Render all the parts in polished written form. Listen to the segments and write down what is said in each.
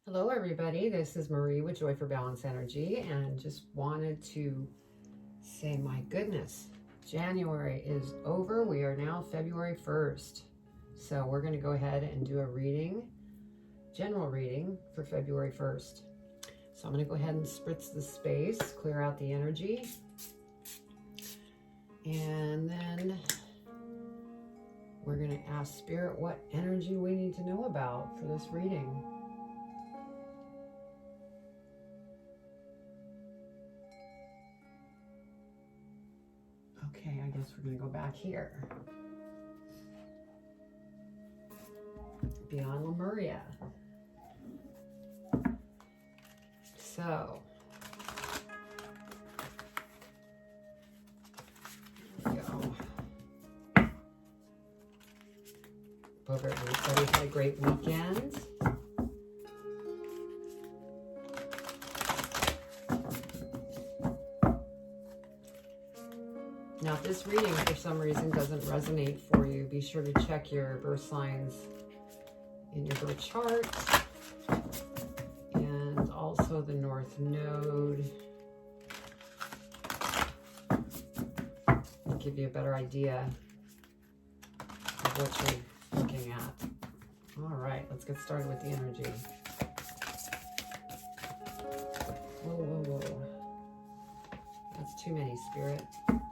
Hello everybody, this is Marie with Joy for Balance Energy, and just wanted to say my goodness, January is over. We are now February 1st. So we're going to go ahead and do a reading, general reading for February 1st. So I'm going to go ahead and spritz the space, clear out the energy, and then we're going to ask Spirit what energy we need to know about for this reading. Okay, I guess we're going to go back here. Beyond Lemuria. So, here we go. Hope everybody had a great weekend. Now, if this reading for some reason doesn't resonate for you, be sure to check your birth signs in your birth chart and also the North Node. It'll give you a better idea of what you're looking at. All right, let's get started with the energy. Whoa, whoa, whoa. That's too many, Spirit.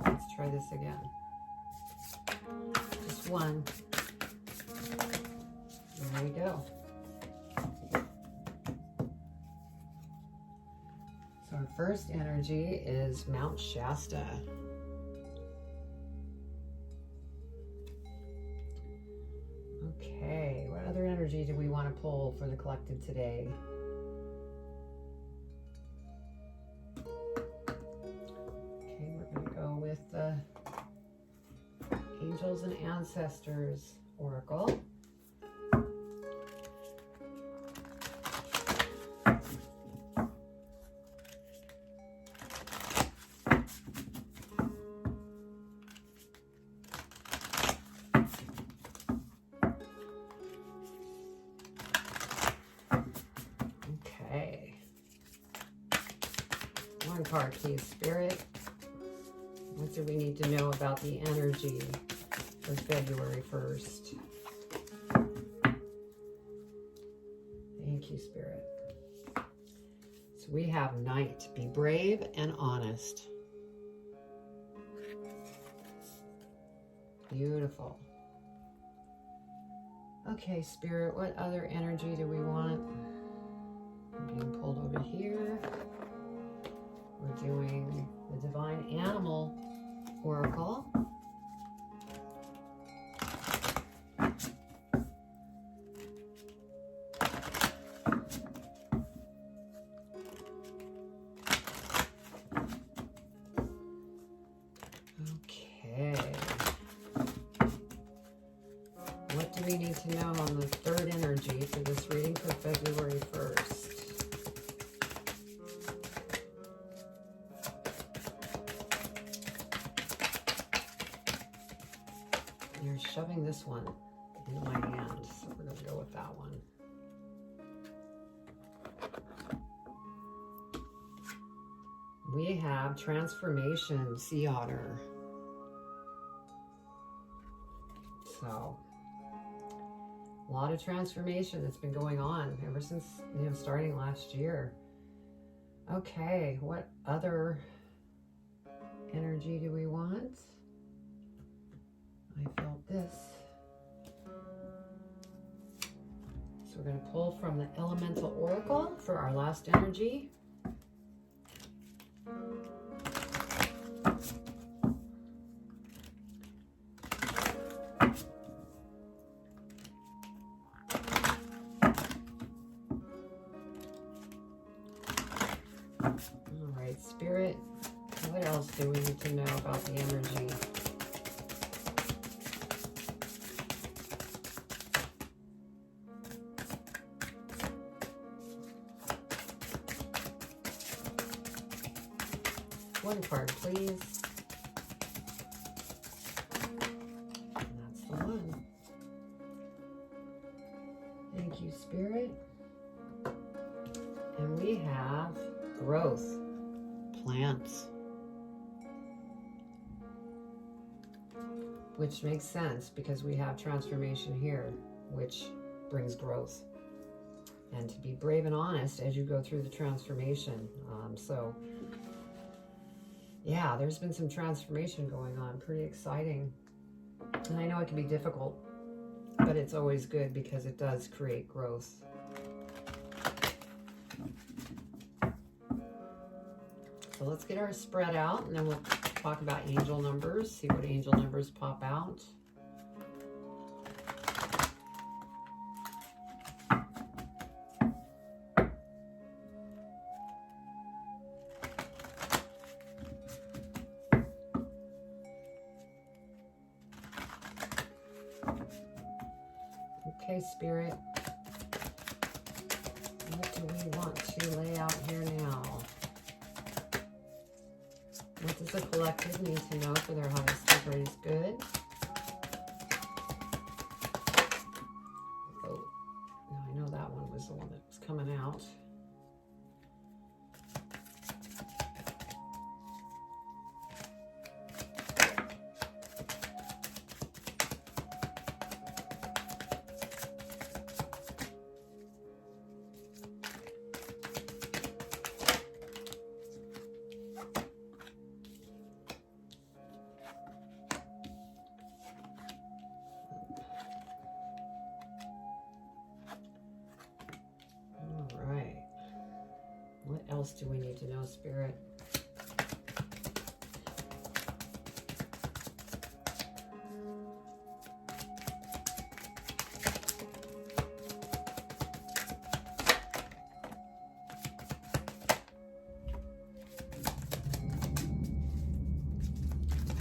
Let's try this again. Just one. There we go. So our first energy is Mount Shasta. Okay, what other energy do we want to pull for the collective today? With the Angels and Ancestors Oracle. Okay. One card, please, Spirit. What do we need to know about the energy for February 1st? Thank you, Spirit. So we have Knight. Be brave and honest. Beautiful. Okay, Spirit, what other energy do we want? I'm being pulled over here. We're doing the Divine Animal Oracle. Okay. What do we need to know on the third energy for this reading for February 1st? You're shoving this one into my hand, so we're going to go with that one. We have Transformation, Sea Otter. So, a lot of transformation that's been going on ever since, starting last year. Okay, what other energy do we want? I felt this. So we're going to pull from the Elemental Oracle for our last energy. All right, Spirit, what else do we need to know about the energy? One card, please. And that's the one. Thank you, Spirit. And we have growth, plants, which makes sense because we have transformation here, which brings growth. And to be brave and honest as you go through the transformation. So yeah, there's been some transformation going on, pretty exciting. And I know it can be difficult, but it's always good because it does create growth. So let's get our spread out, and then we'll talk about angel numbers, see what angel numbers pop out. Okay, Spirit, what do we want to lay out here now? What does the collective need to know for their highest and greatest good? Oh, I know that one was the one that was coming out. What else do we need to know, Spirit?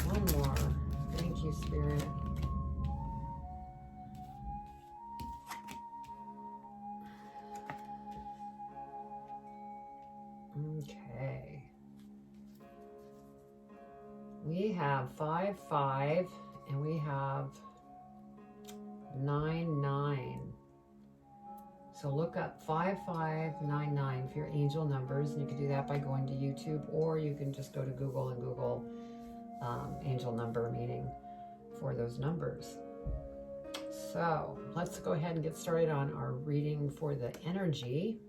One more. Thank you, Spirit. Okay. We have 5, 5, and we have 9, 9. So look up 5599 for your angel numbers, and you can do that by going to YouTube, or you can just go to Google and Google angel number meaning for those numbers. So let's go ahead and get started on our reading for the energy.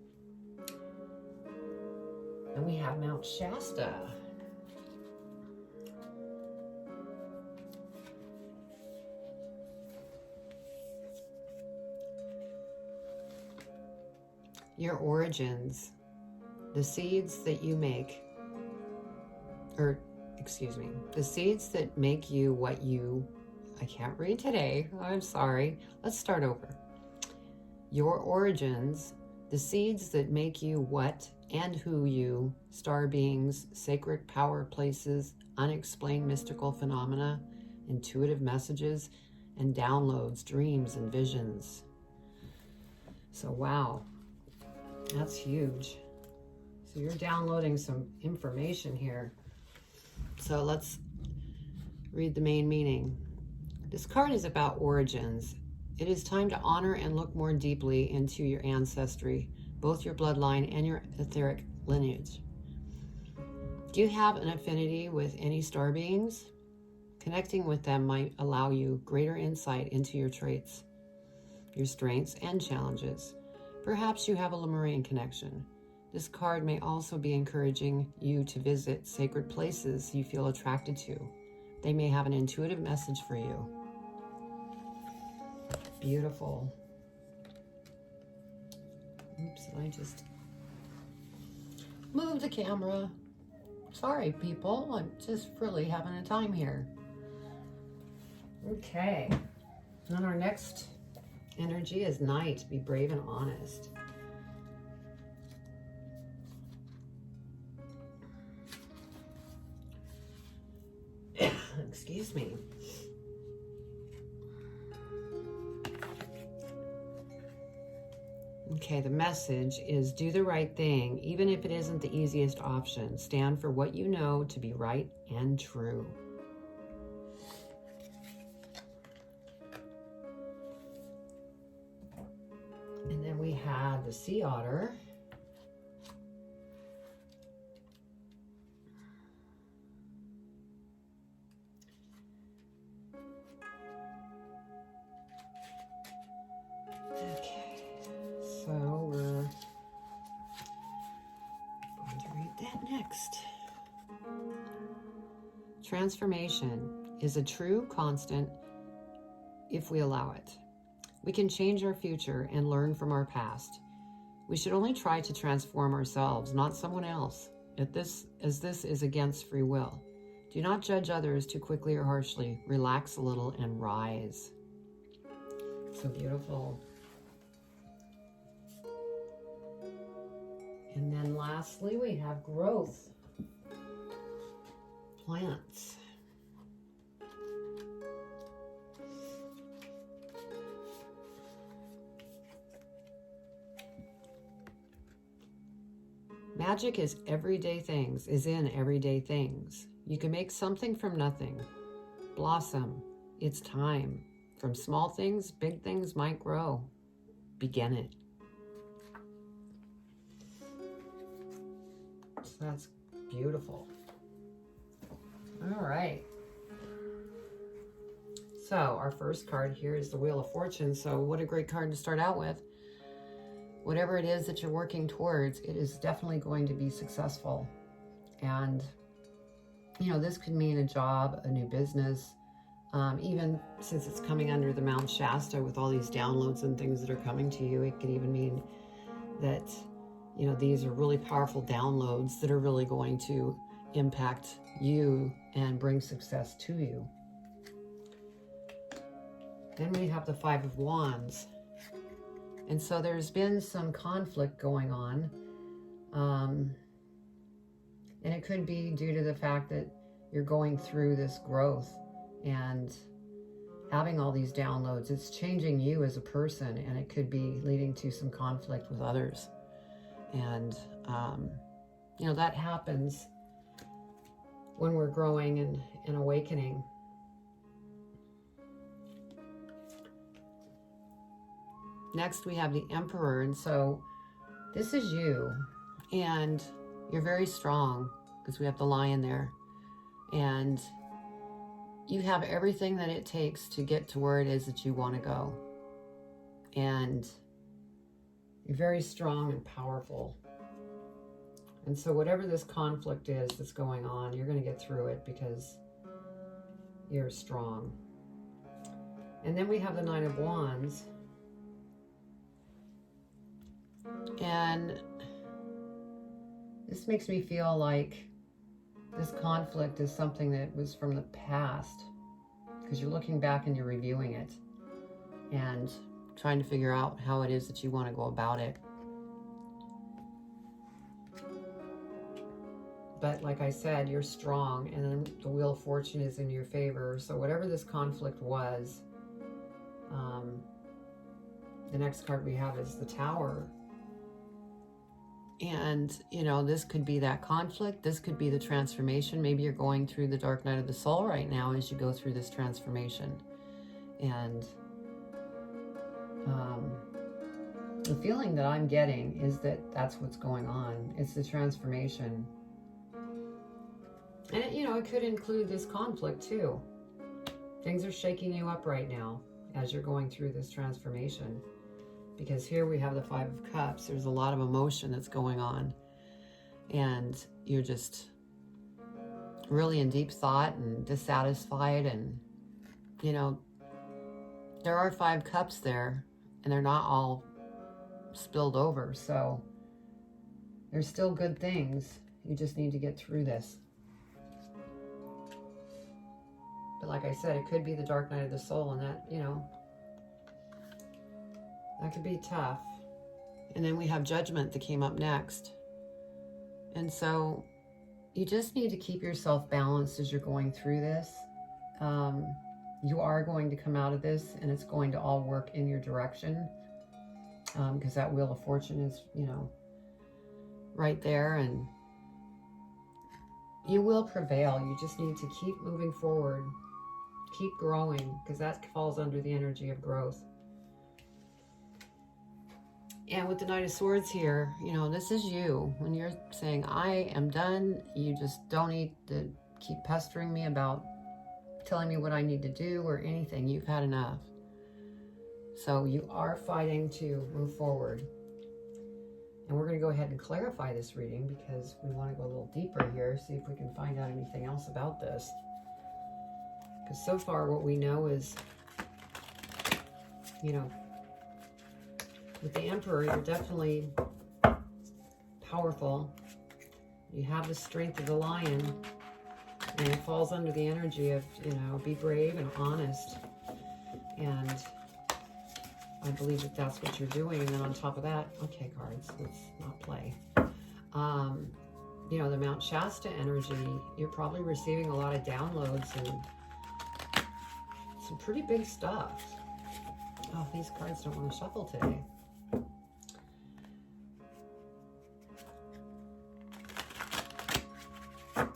And we have Mount Shasta. Your origins, the seeds that you make, the seeds that make you what you, I can't read today, I'm sorry. Let's start over. Your origins, the seeds that make you what and who you, star beings, sacred power places, unexplained mystical phenomena, intuitive messages, and downloads, dreams, and visions. So wow, that's huge. So you're downloading some information here. So let's read the main meaning. This card is about origins. It is time to honor and look more deeply into your ancestry, both your bloodline and your etheric lineage. Do you have an affinity with any star beings? Connecting with them might allow you greater insight into your traits, your strengths, and challenges. Perhaps you have a Lemurian connection. This card may also be encouraging you to visit sacred places you feel attracted to. They may have an intuitive message for you. Beautiful. Oops, I just moved the camera. Sorry, people. I'm just really having a time here. Okay. And our next energy is night. Be brave and honest. Excuse me. Okay, the message is do the right thing, even if it isn't the easiest option. Stand for what you know to be right and true. And then we had the sea otter. Transformation is a true constant if we allow it. We can change our future and learn from our past. We should only try to transform ourselves, not someone else, as this is against free will. Do not judge others too quickly or harshly. Relax a little and rise. So beautiful. And then lastly, we have growth. Plants. Magic is everyday things, is in everyday things. You can make something from nothing. Blossom. It's time. From small things, big things might grow. Begin it. So that's beautiful. All right. So our first card here is the Wheel of Fortune. So what a great card to start out with. Whatever it is that you're working towards, it is definitely going to be successful. And, you know, this could mean a job, a new business, even since it's coming under the Mount Shasta with all these downloads and things that are coming to you. It could even mean that, you know, these are really powerful downloads that are really going to impact you and bring success to you. Then we have the Five of Wands. And so there's been some conflict going on. And it could be due to the fact that you're going through this growth and having all these downloads. It's changing you as a person, and it could be leading to some conflict with others. And, you know, that happens when we're growing and awakening. Next, we have the Emperor. And so this is you, and you're very strong because we have the Lion there. And you have everything that it takes to get to where it is that you want to go. And you're very strong and powerful. And so whatever this conflict is that's going on, you're going to get through it because you're strong. And then we have the Nine of Wands. And this makes me feel like this conflict is something that was from the past, because you're looking back and you're reviewing it and trying to figure out how it is that you want to go about it. But like I said, you're strong, and then the Wheel of Fortune is in your favor. So whatever this conflict was, the next card we have is the Tower. And, you know, this could be that conflict. This could be the transformation. Maybe you're going through the dark night of the soul right now as you go through this transformation. And the feeling that I'm getting is that that's what's going on. It's the transformation. And, you know, it could include this conflict too. Things are shaking you up right now as you're going through this transformation. Because here we have the Five of Cups. There's a lot of emotion that's going on. And you're just really in deep thought and dissatisfied. And, you know, there are 5 cups there, and they're not all spilled over. So there's still good things. You just need to get through this. But like I said, it could be the dark night of the soul, and that, you know, that could be tough. And then we have Judgment that came up next. And so you just need to keep yourself balanced as you're going through this. You are going to come out of this, and it's going to all work in your direction. Because that Wheel of Fortune is, you know, right there. And you will prevail. You just need to keep moving forward. Keep growing, because that falls under the energy of growth. And with the Knight of Swords here, you know, this is you. When you're saying, I am done, you just don't need to keep pestering me about telling me what I need to do or anything. You've had enough. So you are fighting to move forward. And we're going to go ahead and clarify this reading because we want to go a little deeper here, see if we can find out anything else about this. Because so far what we know is, you know, with the Emperor, you're definitely powerful. You have the strength of the lion, and it falls under the energy of, you know, be brave and honest. And I believe that that's what you're doing. And then on top of that, okay, cards, let's not play. You know, the Mount Shasta energy, you're probably receiving a lot of downloads and some pretty big stuff. Oh, these cards don't want to shuffle today. Okay,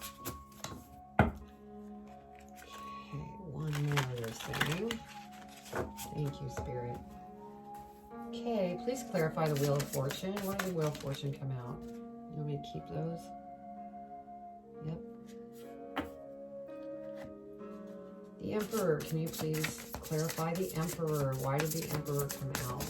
one more they're saying. Thank you, Spirit. Okay, please clarify the Wheel of Fortune. Why did the Wheel of Fortune come out? You want me to keep those? Yep. The Emperor, can you please clarify the Emperor? Why did the Emperor come out?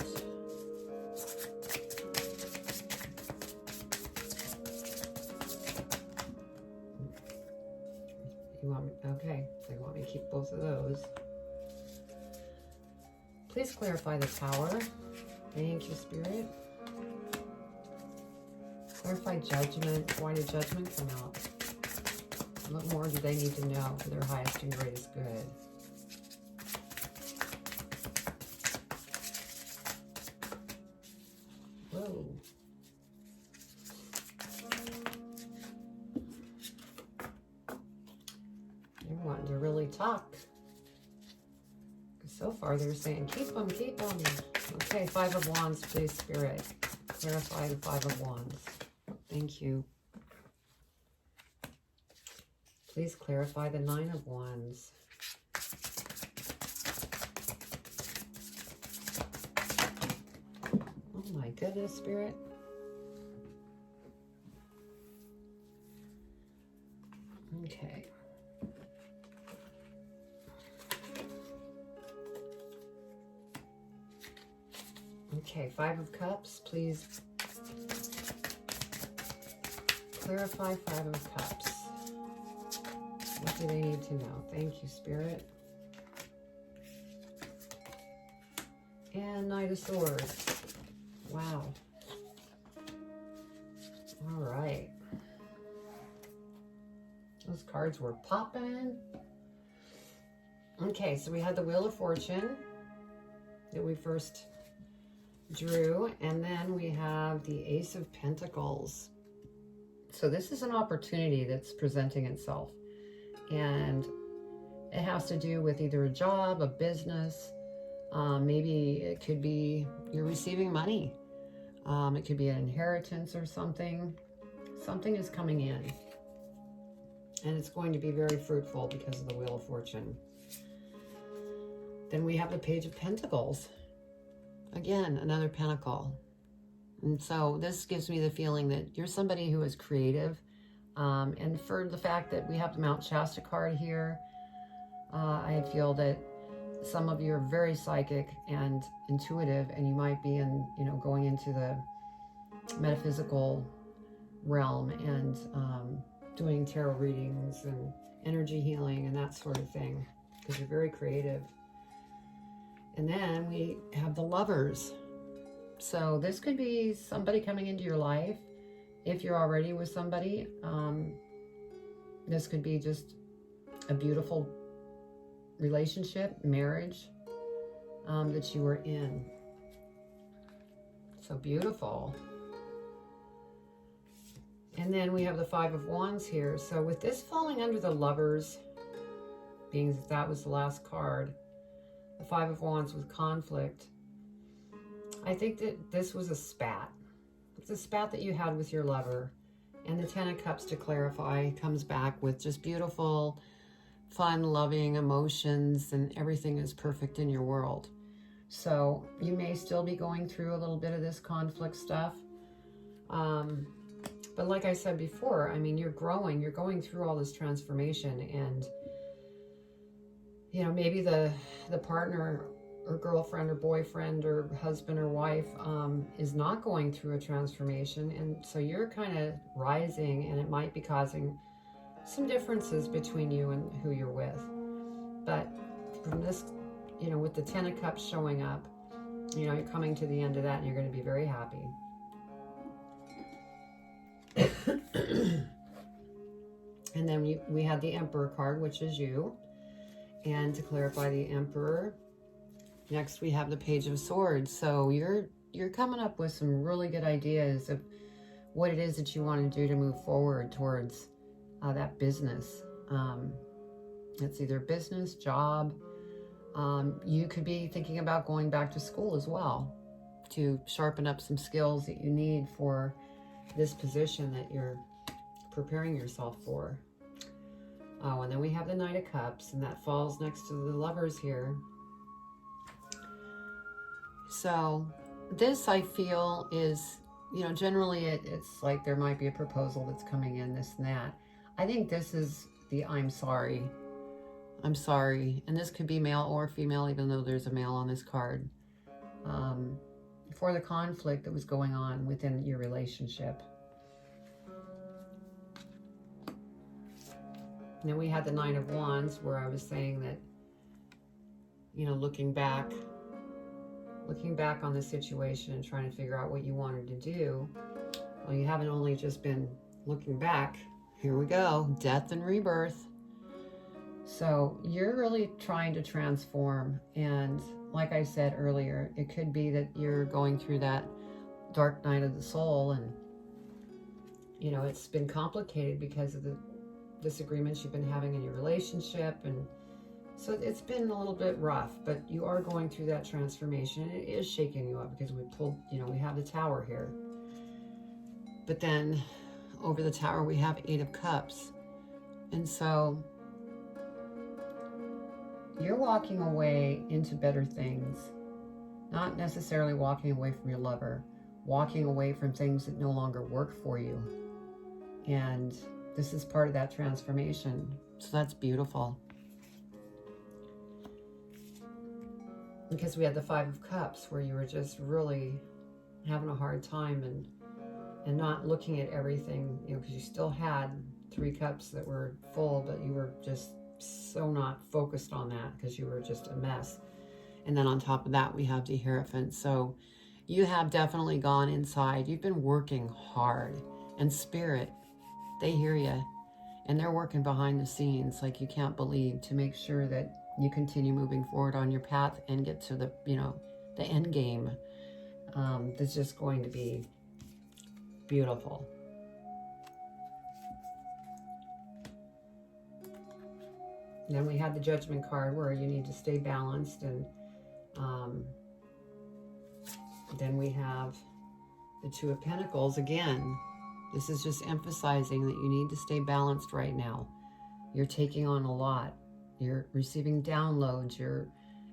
You want me, okay, they want me to keep both of those. Please clarify the Tower. Thank you, Spirit. Clarify Judgment. Why did Judgment come out? What more do they need to know for their highest and greatest good? Whoa. They're wanting to really talk. So far they're saying, keep them, keep them. Okay, Five of Wands, please, Spirit. Clarify the Five of Wands. Thank you. Please clarify the Nine of Wands. Oh my goodness, Spirit. Okay. Okay, Five of Cups, please clarify Five of Cups. What do they need to know? Thank you, Spirit. And Knight of Swords. Wow. All right. Those cards were popping. Okay, so we had the Wheel of Fortune that we first drew, and then we have the Ace of Pentacles. So this is an opportunity that's presenting itself, and it has to do with either a job, a business, maybe it could be you're receiving money, it could be an inheritance or something. Something is coming in, and it's going to be very fruitful because of the Wheel of Fortune. Then we have the Page of Pentacles. Again, another pentacle. And so this gives me the feeling that you're somebody who is creative. And for the fact that we have the Mount Shasta card here, I feel that some of you are very psychic and intuitive, and you might be going into the metaphysical realm and doing tarot readings and energy healing and that sort of thing, because you're very creative. And then we have the Lovers. So this could be somebody coming into your life. If you're already with somebody, this could be just a beautiful relationship, marriage that you were in. So beautiful. And then we have the Five of Wands here. So with this falling under the Lovers, being that was the last card, the Five of Wands with conflict, I think that this was a spat. It's a spat that you had with your lover. And the Ten of Cups, to clarify, comes back with just beautiful, fun, loving emotions, and everything is perfect in your world. So you may still be going through a little bit of this conflict stuff. But like I said before, I mean, you're growing, you're going through all this transformation, and maybe the partner or girlfriend or boyfriend or husband or wife is not going through a transformation, and so you're kind of rising, and it might be causing some differences between you and who you're with. But from this, you know, with the 10 of Cups showing up, you know, you're coming to the end of that and you're going to be very happy. And then we had the Emperor card, which is you. And to clarify the Emperor, next we have the Page of Swords. So you're coming up with some really good ideas of what it is that you want to do to move forward towards that business. It's either business, job. You could be thinking about going back to school as well to sharpen up some skills that you need for this position that you're preparing yourself for. Oh, and then we have the Knight of Cups, and that falls next to the Lovers here. So this, I feel, is, you know, generally it's like there might be a proposal that's coming in, this and that. I think this is the I'm sorry. I'm sorry. And this could be male or female, even though there's a male on this card. For the conflict that was going on within your relationship. And then we had the Nine of Wands, where I was saying that, you know, looking back on the situation and trying to figure out what you wanted to do. Well, you haven't only just been looking back. Here we go, death and rebirth. So you're really trying to transform. And like I said earlier, it could be that you're going through that dark night of the soul, and, you know, it's been complicated because of the disagreements you've been having in your relationship, and so it's been a little bit rough, but you are going through that transformation. It is shaking you up because we pulled, you know, we have the Tower here, but then over the Tower we have 8 of Cups, and so you're walking away into better things, not necessarily walking away from your lover, walking away from things that no longer work for you, and this is part of that transformation. So that's beautiful. Because we had the 5 of Cups, where you were just really having a hard time and not looking at everything, you know, because you still had 3 cups that were full, but you were just so not focused on that because you were just a mess. And then on top of that, we have the Hierophant. So you have definitely gone inside. You've been working hard, and Spirit, they hear you, and they're working behind the scenes like you can't believe, to make sure that you continue moving forward on your path and get to the, you know, the end game. That's just going to be beautiful. Then we have the Judgment card, where you need to stay balanced, and then we have the 2 of Pentacles again. This is just emphasizing that you need to stay balanced right now. You're taking on a lot. You're receiving downloads. You're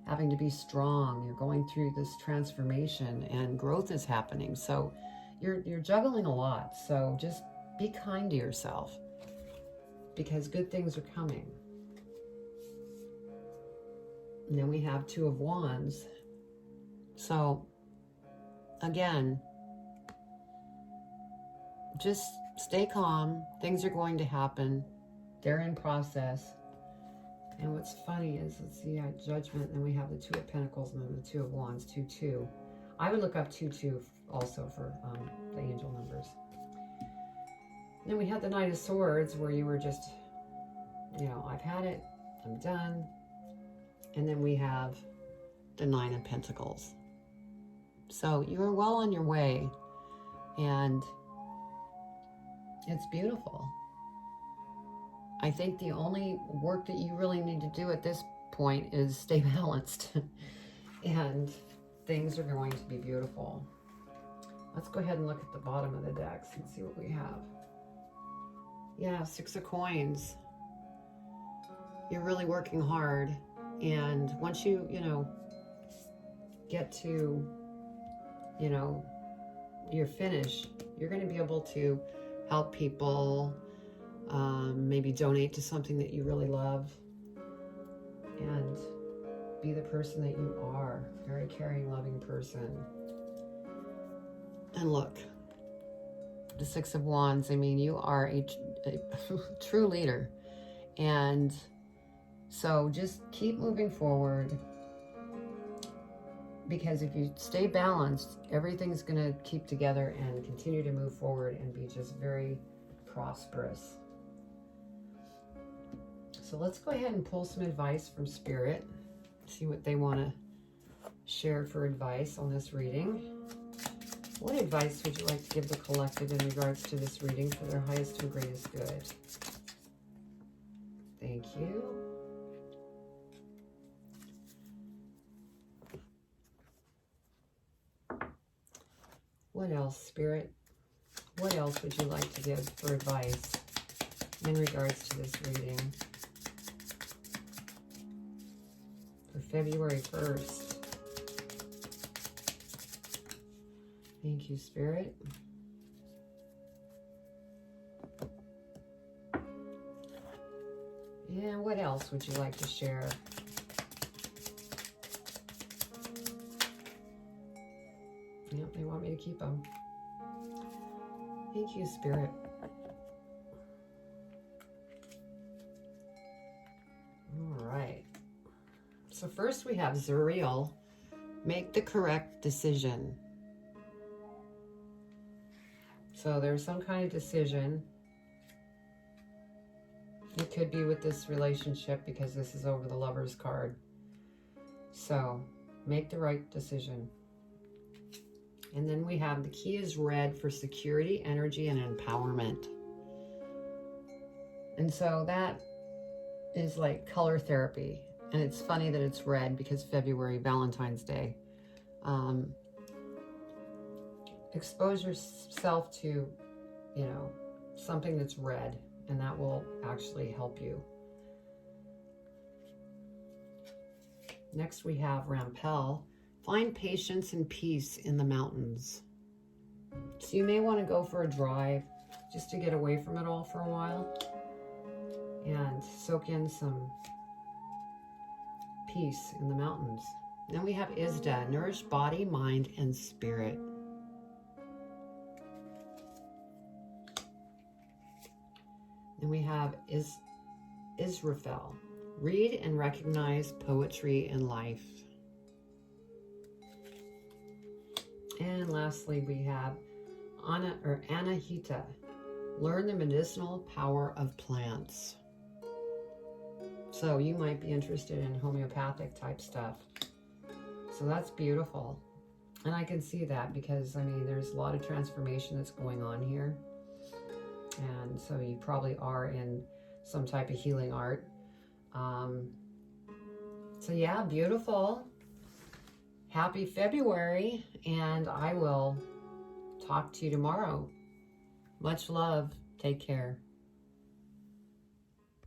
having to be strong. You're going through this transformation, and growth is happening. So you're juggling a lot. So just be kind to yourself, because good things are coming. And then we have 2 of Wands. So again, just stay calm. Things are going to happen. They're in process. And what's funny is, let's see, Judgment, and we have the 2 of Pentacles, and then the 2 of Wands, 2-2. I would look up 2-2 also for the angel numbers. And then we had the Knight of Swords, where you were just, you know, I've had it, I'm done. And then we have the 9 of Pentacles. So you are well on your way, and it's beautiful. I think the only work that you really need to do at this point is stay balanced, and things are going to be beautiful. Let's go ahead and look at the bottom of the decks and see what we have. Yeah, 6 of Coins. You're really working hard, and once you, you know, get to, you know, your finish, you're going to be able to help people, maybe donate to something that you really love, and be the person that you are. Very caring, loving person. And look, the 6 of Wands, I mean, you are a true leader, and So just keep moving forward, because if you stay balanced, everything's going to keep together and continue to move forward and be just very prosperous. So let's go ahead and pull some advice from Spirit, see what they want to share for advice on this reading. What advice would you like to give the collective in regards to this reading for their highest and greatest good? Thank you. What else, Spirit? What else would you like to give for advice in regards to this reading for February 1st? Thank you, Spirit. And what else would you like to share? Yep, they want me to keep them. Thank you, Spirit. All right. So first we have Zuriel. Make the correct decision. So there's some kind of decision. It could be with this relationship because this is over the Lover's card. So make the right decision. And then we have the key is red for security, energy, and empowerment. And so that is like color therapy. And it's funny that it's red because February, Valentine's Day. Expose yourself to, something that's red, and that will actually help you. Next we have Rampel. Find patience and peace in the mountains. So you may want to go for a drive just to get away from it all for a while and soak in some peace in the mountains. Then we have Isda, nourish body, mind, and spirit. Then we have Israfel, read and recognize poetry in life. And lastly, we have Anahita, learn the medicinal power of plants. So you might be interested in homeopathic type stuff. So that's beautiful. And I can see that because, there's a lot of transformation that's going on here. And so you probably are in some type of healing art. So yeah, beautiful. Happy February, and I will talk to you tomorrow. Much love. Take care.